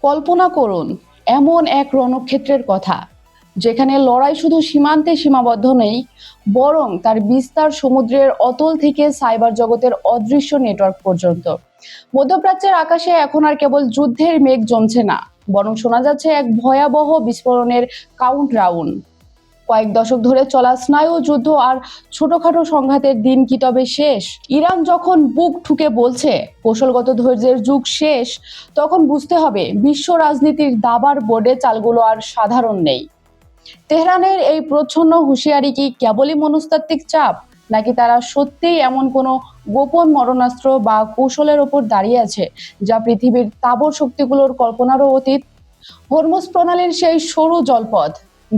কল্পনা করুন এমন এক রণক্ষেত্রের কথা, যেখানে লড়াই শুধু সীমান্তে সীমাবদ্ধ নেই, বরং তার বিস্তার সমুদ্রের অতল থেকে সাইবার জগতের অদৃশ্য নেটওয়ার্ক পর্যন্ত। মধ্যপ্রাচ্যের আকাশে এখন আর কেবল যুদ্ধের মেঘ জমছে না, বরং শোনা যাচ্ছে এক ভয়াবহ বিস্ফোরণের কাউন্ট ডাউন। কয়েক দশক ধরে চলা স্নায়ু যুদ্ধ আর ছোটখাটো সংঘাতের দিন কি তবে শেষ? ইরান যখন বুক ঠুকে বলছে কৌশলগত ধৈর্যের যুগ শেষ, তখন বুঝতে হবে বিশ্ব রাজনীতির দাবার বোর্ডে চালগুলো আর সাধারণ নেই। তেহরানের এই প্রচ্ছন্ন হুঁশিয়ারি কি কেবলই মনস্তাত্ত্বিক চাপ, নাকি তারা সত্যিই এমন কোনো গোপন মরণাস্ত্র বা কৌশলের ওপর দাঁড়িয়ে আছে যা পৃথিবীর তাবড় শক্তিগুলোর কল্পনারও অতীত? হরমুজ প্রণালীর সেই সরু জলপথ,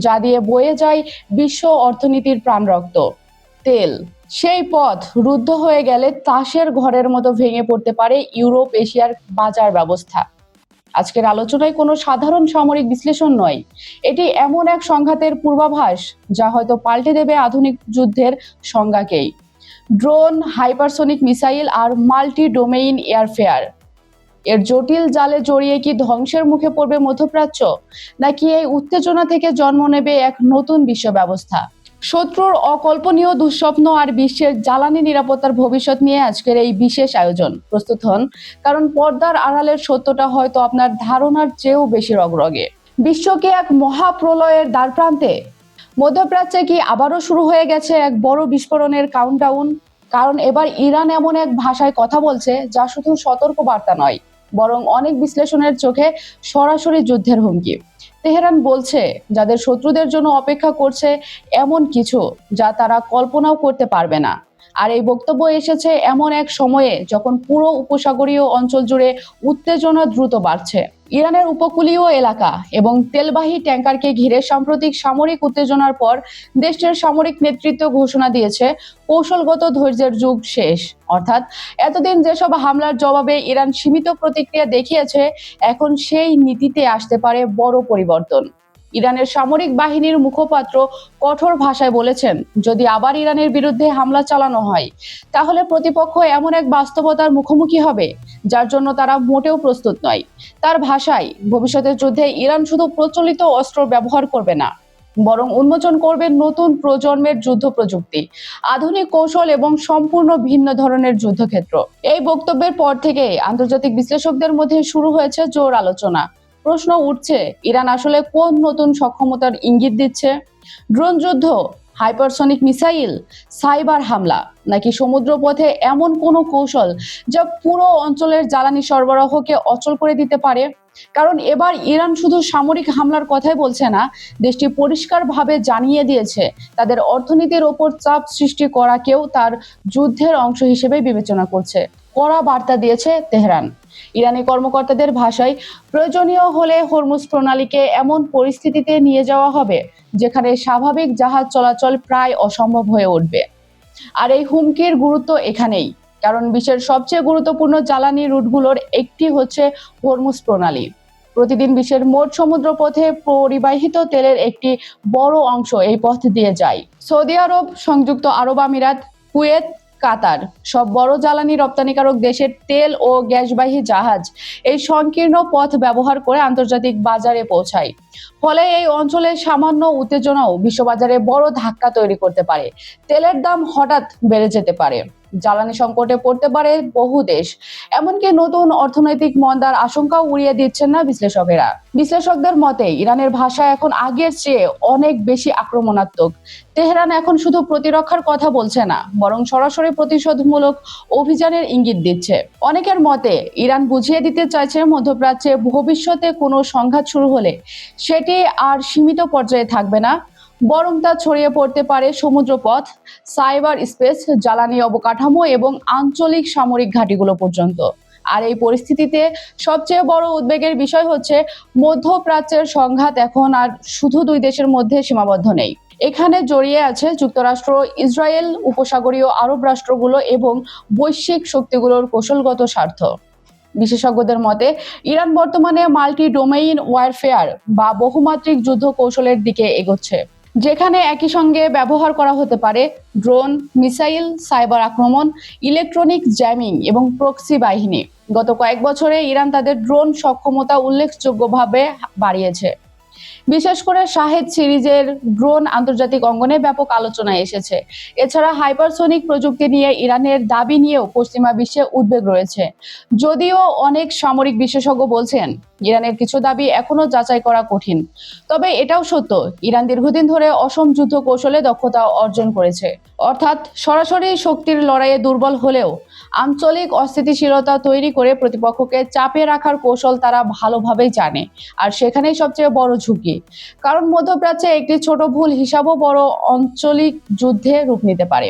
যা দিয়ে বয়ে যায় বিশ্ব অর্থনীতির প্রাণরক্ত, তেল, সেই পথ রুদ্ধ হয়ে গেলে তাসের ঘরের মতো ভেঙে পড়তে পারে ইউরোপ এশিয়ার বাজার ব্যবস্থা। আজকের আলোচনায় কোনো সাধারণ সামরিক বিশ্লেষণ নয়, এটি এমন এক সংঘাতের পূর্বাভাস যা হয়তো পাল্টে দেবে আধুনিক যুদ্ধের সংজ্ঞাকেই। ড্রোন, হাইপারসোনিক মিসাইল আর মাল্টি ডোমেইন এয়ারফেয়ার এর জটিল জালে জড়িয়ে কি ধ্বংসের মুখে পড়বে মধ্যপ্রাচ্য, নাকি এই উত্তেজনা থেকে জন্ম নেবে এক নতুন বিশ্ব ব্যবস্থা? শত্রুর অকল্পনীয় দুঃস্বপ্ন আর বিশ্বের জ্বালানি নিরাপত্তার ভবিষ্যৎ নিয়ে আজকের এই বিশেষ আয়োজন। প্রস্তুত হন, কারণ পর্দার আড়ালের সত্যটা হয়তো আপনার ধারণার চেয়েও বেশি রগরগে। বিশ্বকে এক মহাপ্রলয়ের দ্বারপ্রান্তে? মধ্যপ্রাচ্যে কি আবারও শুরু হয়ে গেছে এক বড় বিস্ফোরণের কাউন্টডাউন? কারণ এবার ইরান এমন এক ভাষায় কথা বলছে যা শুধু সতর্ক বার্তা নয়, বরং অনেক বিশ্লেষণের চোখে সরাসরি যুদ্ধের হুমকি। তেহরান বলছে যাদের শত্রুদের জন্য অপেক্ষা করছে এমন কিছু যা তারা কল্পনাও করতে পারবে না। আর এই বক্তব্য এসেছে এমন এক সময়ে যখন পুরো উপসাগরীয় অঞ্চল জুড়ে উত্তেজনা দ্রুত বাড়ছে। ইরানের উপকূলীয় এলাকা এবং তেলবাহী ট্যাঙ্কারকে ঘিরে সাম্প্রতিক সামরিক উত্তেজনার পর দেশটির সামরিক নেতৃত্ব ঘোষণা দিয়েছে কৌশলগত ধৈর্যের যুগ শেষ। অর্থাৎ এতদিন যেসব হামলার জবাবে ইরান সীমিত প্রতিক্রিয়া দেখিয়েছে, এখন সেই নীতিতে আসতে পারে বড় পরিবর্তন। ইরানের সামরিক বাহিনীর মুখপাত্র কঠোর ভাষায় বলেছেন, যদি আবার ইরানের বিরুদ্ধে হামলা চালানো হয়, তাহলে প্রতিপক্ষ এমন এক বাস্তবতার মুখোমুখি হবে যার জন্য তারা মোটেও প্রস্তুত নয়। তার ভাষায়, ভবিষ্যতের যুদ্ধে ইরান শুধু প্রচলিত অস্ত্র ব্যবহার করবে না, বরং উন্মোচন করবে নতুন প্রজন্মের যুদ্ধ প্রযুক্তি, আধুনিক কৌশল এবং সম্পূর্ণ ভিন্ন ধরনের যুদ্ধক্ষেত্র। এই বক্তব্যের পর থেকে আন্তর্জাতিক বিশ্লেষকদের মধ্যে শুরু হয়েছে জোর আলোচনা। প্রশ্ন উঠছে, ইরান আসলে কোন নতুন সক্ষমতার ইঙ্গিত দিচ্ছে? ড্রোন যুদ্ধ, হাইপারসনিক মিসাইল, সাইবার হামলা, নাকি সমুদ্রপথে এমন কোনো কৌশল যা পুরো অঞ্চলের জ্বালানি সরবরাহকে অচল করে দিতে পারে? কারণ এবার ইরান শুধু সামরিক হামলার কথাই বলছে না, দেশটি পরিষ্কারভাবে জানিয়ে দিয়েছে তাদের অর্থনীতির ওপর চাপ সৃষ্টি করাকেও তার যুদ্ধের অংশ হিসেবে বিবেচনা করছে। কড়া বার্তা দিয়েছে তেহরান। ইরানি কর্মকর্তাদের ভাষায়, প্রয়োজনীয় হলে হরমুজ প্রণালীকে এমন পরিস্থিতিতে নিয়ে যাওয়া হবে যেখানে স্বাভাবিক জাহাজ চলাচল প্রায় অসম্ভব হয়ে উঠবে। আর এই হুমকির গুরুত্ব এখানেই, কারণ বিশ্বের সবচেয়ে গুরুত্বপূর্ণ জ্বালানি রুটগুলোর একটি হচ্ছে হরমুজ প্রণালী। প্রতিদিন বিশ্বের মোট সমুদ্রপথে পরিবাহিত তেলের একটি বড় অংশ এই পথ দিয়ে যায়। সৌদি আরব, সংযুক্ত আরব আমিরাত, কুয়েত, কাতার সব বড় জ্বালানি রপ্তানিকারক দেশের তেল ও গ্যাসবাহী জাহাজ এই সংকীর্ণ পথ ব্যবহার করে আন্তর্জাতিক বাজারে পৌঁছায়। ফলে এই অঞ্চলের সামান্য উত্তেজনাও বিশ্ববাজারে বড় ধাক্কা তৈরি করতে পারে। তেলের দাম হঠাৎ বেড়ে যেতে পারে, জ্বালানি সংকটে পড়তে পারে বহু দেশ, এমনকি নতুন অর্থনৈতিক মন্দার আশঙ্কাও উড়িয়ে দিচ্ছেন না বিশ্লেষকেরা। বিশ্লেষকদের মতে ইরানের ভাষা এখন আগের চেয়ে অনেক বেশি আক্রমণাত্মক। তেহরান এখন শুধু প্রতিরক্ষার কথা বলছে না, বরং সরাসরি প্রতিশোধমূলক অভিযানের ইঙ্গিত দিচ্ছে। অনেকের মতে ইরান বুঝিয়ে দিতে চাইছে মধ্যপ্রাচ্যে ভবিষ্যতে কোনো সংঘাত শুরু হলে সেটি আর সীমিত পর্যায়ে থাকবে না, বরং তা ছড়িয়ে পড়তে পারে সমুদ্রপথ, সাইবার স্পেস, জ্বালানি অবকাঠামো এবং আঞ্চলিক সামরিক ঘাঁটিগুলো পর্যন্ত। আর এই পরিস্থিতিতে সবচেয়ে বড় উদ্বেগের বিষয় হচ্ছে মধ্যপ্রাচ্যের সংঘাত এখন আর শুধু দুই দেশের মধ্যে সীমাবদ্ধ নেই। এখানে জড়িয়ে আছে যুক্তরাষ্ট্র, ইসরায়েল, উপসাগরীয় আরব রাষ্ট্রগুলো এবং বৈশ্বিক শক্তিগুলোর কৌশলগত স্বার্থ। বিশেষজ্ঞদের মতে ইরান বর্তমানে মাল্টি ডোমেইন ওয়ারফেয়ার বা বহুমাত্রিক যুদ্ধ কৌশলের দিকে এগোচ্ছে, যেখানে একই সঙ্গে ব্যবহার করা হতে পারে ড্রোন, মিসাইল, সাইবার আক্রমণ, ইলেকট্রনিক জ্যামিং এবং প্রক্সি বাহিনী। গত কয়েক বছরে ইরান তাদের ড্রোন সক্ষমতা উল্লেখযোগ্যভাবে বাড়িয়েছে। বিশেষ করে শাহেদ সিরিজের ড্রোন আন্তর্জাতিক অঙ্গনে ব্যাপক আলোচনায় এসেছে। এছাড়া হাইপারসোনিক প্রযুক্তি নিয়ে ইরানের দাবি নিয়েও পশ্চিমা বিশ্বে উদ্বেগ রয়েছে। যদিও অনেক সামরিক বিশেষজ্ঞ বলছেন ইরানের কিছু দাবি এখনো যাচাই করা কঠিন। তবে এটাও সত্য, ইরান দীর্ঘদিন ধরে অসম যুদ্ধ কৌশলে দক্ষতা অর্জন করেছে। অর্থাৎ সরাসরি শক্তির লড়াইয়ে দুর্বল হলেও আঞ্চলিক অস্থিতিশীলতা তৈরি করে প্রতিপক্ষকে চাপে রাখার কৌশল তারা ভালোভাবেই জানে। আর সেখানেই সবচেয়ে বড় ঝুঁকি, কারণ মধ্যপ্রাচ্যে একটি ছোট ভুল হিসাবও বড় আঞ্চলিক যুদ্ধে রূপ নিতে পারে।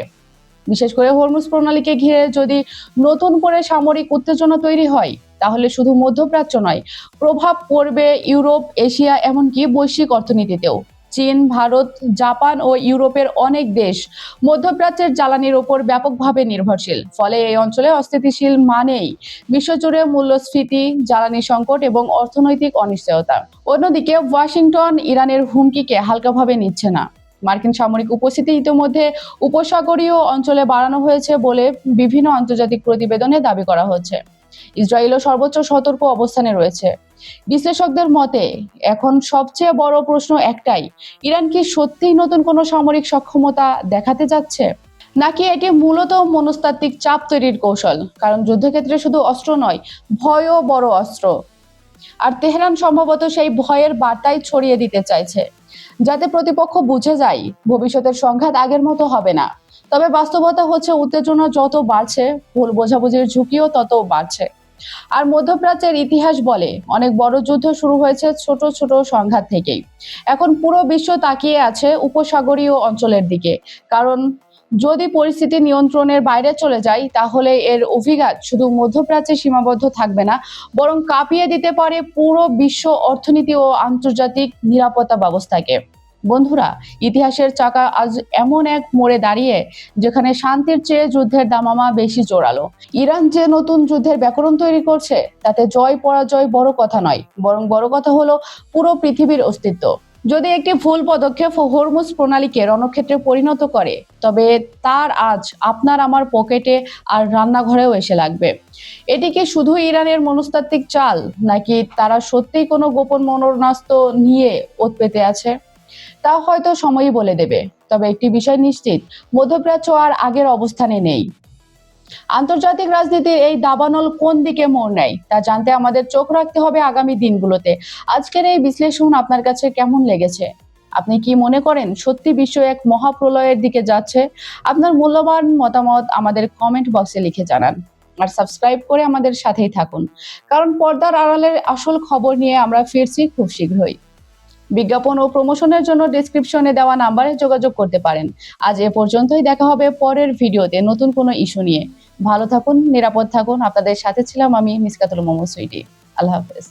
বিশেষ করে হরমুজ প্রণালীকে ঘিরে যদি নতুন করে সামরিক উত্তেজনা তৈরি হয়, তাহলে শুধু মধ্যপ্রাচ্য নয়, প্রভাব পড়বে ইউরোপ, এশিয়া, এমনকি বৈশ্বিক অর্থনীতিতেও। চীন, ভারত, জাপান ও ইউরোপের অনেক দেশ মধ্যপ্রাচ্যের জ্বালানির উপর ব্যাপকভাবে নির্ভরশীল। ফলে এই অঞ্চলে অস্থিতিশীল মানেই বিশ্বজুড়ে মূল্যস্ফীতি, জ্বালানি সংকট এবং অর্থনৈতিক অনিশ্চয়তা। অন্যদিকে ওয়াশিংটন ইরানের হুমকিকে হালকাভাবে নিচ্ছে না। মার্কিন সামরিক উপস্থিতি ইতিমধ্যে উপসাগরীয় অঞ্চলে বাড়ানো হয়েছে বলে বিভিন্ন আন্তর্জাতিক প্রতিবেদনে দাবি করা হচ্ছে। ইসরায়েলও সর্বোচ্চ সতর্ক অবস্থানে রয়েছে। বিশ্লেষকদের মতে এখন সবচেয়ে বড় প্রশ্ন একটাই, ইরান কি সত্যিই নতুন কোনো সামরিক সক্ষমতা দেখাতে যাচ্ছে, নাকি এটি মূলত মনস্তাত্ত্বিক চাপ তৈরির কৌশল? কারণ যুদ্ধক্ষেত্রে শুধু অস্ত্র নয়, ভয়ও বড় অস্ত্র। আর তেহরান সম্ভবত সেই ভয়ের বার্তাই ছড়িয়ে দিতে চাইছে, যাতে প্রতিপক্ষ বুঝে যায় ভবিষ্যতের সংঘাত আগের মতো হবে না। তবে বাস্তবতা হচ্ছে উত্তেজনা যত বাড়ছে, ভুল বোঝাবুঝির ঝুঁকিও তত বাড়ছে। আর মধ্যপ্রাচ্যের ইতিহাস বলে অনেক বড় যুদ্ধ শুরু হয়েছে ছোট ছোট সংঘাত থেকেই। এখন পুরো বিশ্ব তাকিয়ে আছে উপসাগরীয় অঞ্চলের দিকে, কারণ যদি পরিস্থিতি নিয়ন্ত্রণের বাইরে চলে যায়, তাহলে এর অভিঘাত শুধু মধ্যপ্রাচ্যে সীমাবদ্ধ থাকবে না, বরং কাঁপিয়ে দিতে পারে পুরো বিশ্ব অর্থনীতি ও আন্তর্জাতিক নিরাপত্তা ব্যবস্থাকে। বন্ধুরা, ইতিহাসের চাকা আজ এমন এক মোড়ে দাঁড়িয়ে যেখানে শান্তির চেয়ে যুদ্ধের দামামা বেশি জোরালো। ইরান যে নতুন যুদ্ধের ব্যাকরণ তৈরি করছে, তাতে জয় পরাজয় বড় কথা নয়, বরং বড় কথা হলো পুরো পৃথিবীর অস্তিত্ব। যদি একটি ভুল পদক্ষেপ হরমুজ প্রণালীকে রণক্ষেত্রে পরিণত করে, তবে তার আজ আপনার আমার পকেটে আর রান্নাঘরেও এসে লাগবে। এটি কি শুধু ইরানের মনস্তাত্ত্বিক চাল, নাকি তারা সত্যিই কোনো গোপন মনোনাস্ত্র নিয়ে ওত পেতে আছে? তা হয়তো সময়ই বলে দেবে। তবে একটি বিষয় নিশ্চিত, মধ্যপ্রাচ্য আর আগের অবস্থানে নেই। আন্তর্জাতিক রাজনীতির এই দাবানল কোন দিকে মোড় নেয়, তা জানতে আমাদের চোখ রাখতে হবে আগামী দিনগুলোতে। আজকের এই বিশ্লেষণ আপনার কাছে কেমন লেগেছে? আপনি কি মনে করেন সত্যি বিশ্ব এক মহাপ্রলয়ের দিকে যাচ্ছে? আপনার মূল্যবান মতামত আমাদের কমেন্ট বক্সে লিখে জানান। আর সাবস্ক্রাইব করে আমাদের সাথেই থাকুন, কারণ পর্দার আড়ালের আসল খবর নিয়ে আমরা ফিরছি খুব শীঘ্রই। বিজ্ঞাপন ও প্রমোশনের জন্য ডেসক্রিপশনে দেওয়া নাম্বারে যোগাযোগ করতে পারেন। আজ এ পর্যন্তই, দেখা হবে পরের ভিডিওতে নতুন কোনো ইস্যু নিয়ে। ভালো থাকুন, নিরাপদ থাকুন। আপনাদের সাথে ছিলাম আমি, মিসকাতুল মোমো সুইটি। আল্লাহ হাফেজ।